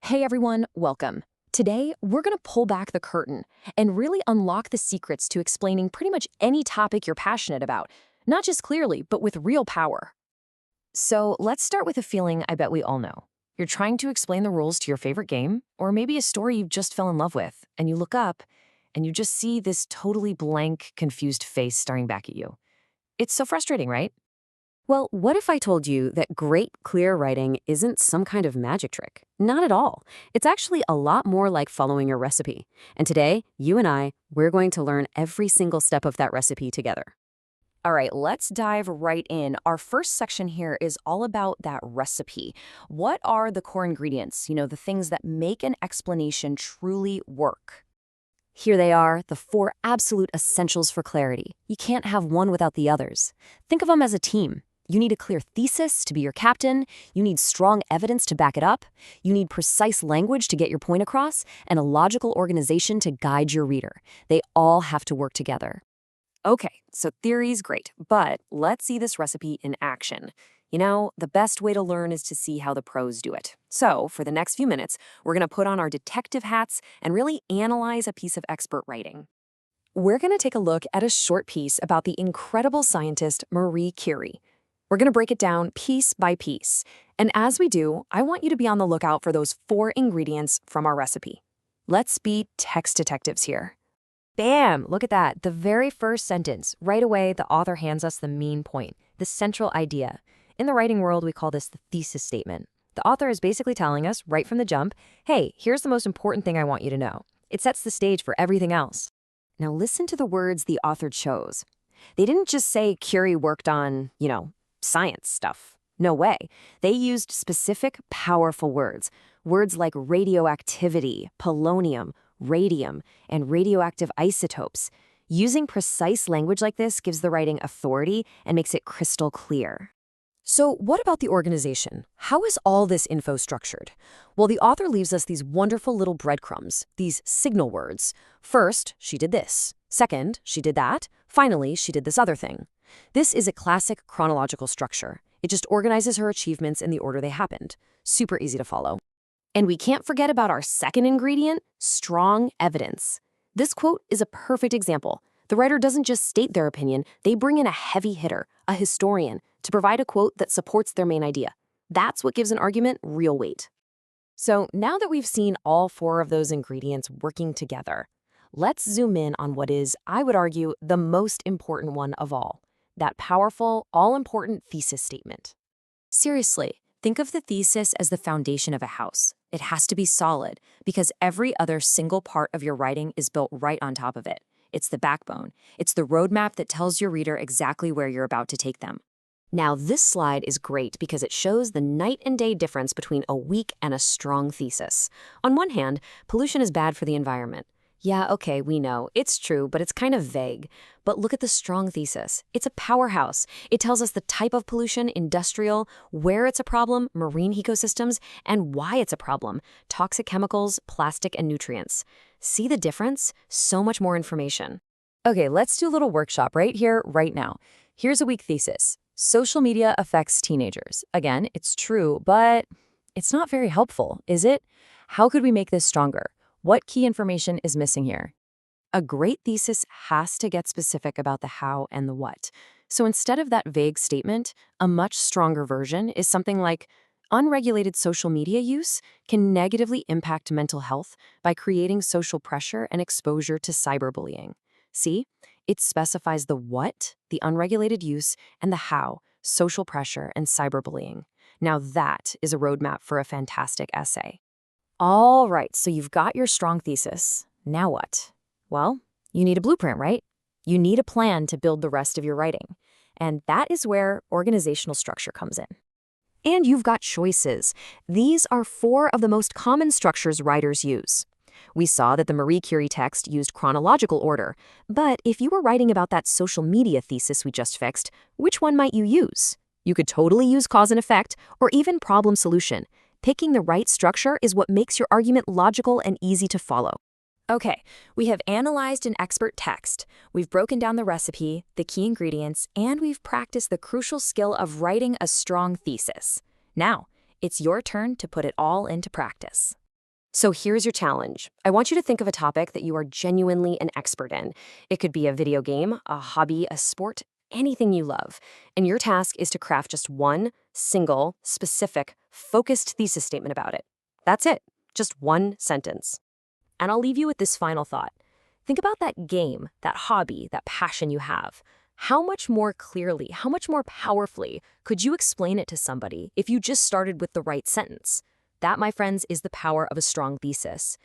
Hey everyone, welcome. Today, we're going to pull back the curtain and really unlock the secrets to explaining pretty much any topic you're passionate about, not just clearly, but with real power. So let's start with a feeling I bet we all know. You're trying to explain the rules to your favorite game, or maybe a story you just fell in love with, and you look up and you just see this totally blank, confused face staring back at you. It's so frustrating, right? Well, what if I told you that great, clear writing isn't some kind of magic trick? Not at all. It's actually a lot more like following your recipe. And today, you and we're going to learn every single step of that recipe together. All right, let's dive right in. Our first section here is all about that recipe. What are the core ingredients? The things that make an explanation truly work. Here they are, the 4 absolute essentials for clarity. You can't have one without the others. Think of them as a team. You need a clear thesis to be your captain, you need strong evidence to back it up, you need precise language to get your point across, and a logical organization to guide your reader. They all have to work together. Okay, so theory's great, but let's see this recipe in action. The best way to learn is to see how the pros do it. So, for the next few minutes, we're going to put on our detective hats and really analyze a piece of expert writing. We're going to take a look at a short piece about the incredible scientist Marie Curie. We're going to break it down piece by piece. And as we do, I want you to be on the lookout for those 4 ingredients from our recipe. Let's be text detectives here. Bam! Look at that. The very first sentence. Right away, the author hands us the main point, the central idea. In the writing world, we call this the thesis statement. The author is basically telling us, right from the jump, hey, here's the most important thing I want you to know. It sets the stage for everything else. Now listen to the words the author chose. They didn't just say Curie worked on, science stuff. No way. They used specific, powerful words. Words like radioactivity, polonium, radium, and radioactive isotopes. Using precise language like this gives the writing authority and makes it crystal clear. So what about the organization? How is all this info structured? Well, the author leaves us these wonderful little breadcrumbs, these signal words. First, she did this. Second, she did that. Finally, she did this other thing. This is a classic chronological structure. It just organizes her achievements in the order they happened. Super easy to follow. And we can't forget about our second ingredient, strong evidence. This quote is a perfect example. The writer doesn't just state their opinion, they bring in a heavy hitter, a historian, to provide a quote that supports their main idea. That's what gives an argument real weight. So now that we've seen all 4 of those ingredients working together, let's zoom in on what is, I would argue, the most important one of all. That powerful, all-important thesis statement. Seriously, think of the thesis as the foundation of a house. It has to be solid because every other single part of your writing is built right on top of it. It's the backbone. It's the roadmap that tells your reader exactly where you're about to take them. Now, this slide is great because it shows the night and day difference between a weak and a strong thesis. On one hand, pollution is bad for the environment. Yeah, okay, we know. It's true, but it's kind of vague. But look at the strong thesis. It's a powerhouse. It tells us the type of pollution, industrial, where it's a problem, marine ecosystems, and why it's a problem, toxic chemicals, plastic, and nutrients. See the difference? So much more information. Okay, let's do a little workshop right here, right now. Here's a weak thesis. Social media affects teenagers. Again, it's true, but it's not very helpful, is it? How could we make this stronger? What key information is missing here? A great thesis has to get specific about the how and the what. So instead of that vague statement, a much stronger version is something like, unregulated social media use can negatively impact mental health by creating social pressure and exposure to cyberbullying. See, it specifies the what, the unregulated use, and the how, social pressure and cyberbullying. Now that is a roadmap for a fantastic essay. All right, so you've got your strong thesis. Now what? Well, you need a blueprint, right? You need a plan to build the rest of your writing. And that is where organizational structure comes in. And you've got choices. These are 4 of the most common structures writers use. We saw that the Marie Curie text used chronological order, but if you were writing about that social media thesis we just fixed, which one might you use? You could totally use cause and effect, or even problem solution. Picking the right structure is what makes your argument logical and easy to follow. Okay, we have analyzed an expert text, we've broken down the recipe, the key ingredients, and we've practiced the crucial skill of writing a strong thesis. Now, it's your turn to put it all into practice. So here's your challenge. I want you to think of a topic that you are genuinely an expert in. It could be a video game, a hobby, a sport, anything you love. And your task is to craft just one single, specific, focused thesis statement about it. That's it, just one sentence. And I'll leave you with this final thought. Think about that game, that hobby, that passion you have. How much more clearly, how much more powerfully could you explain it to somebody if you just started with the right sentence? That, my friends, is the power of a strong thesis.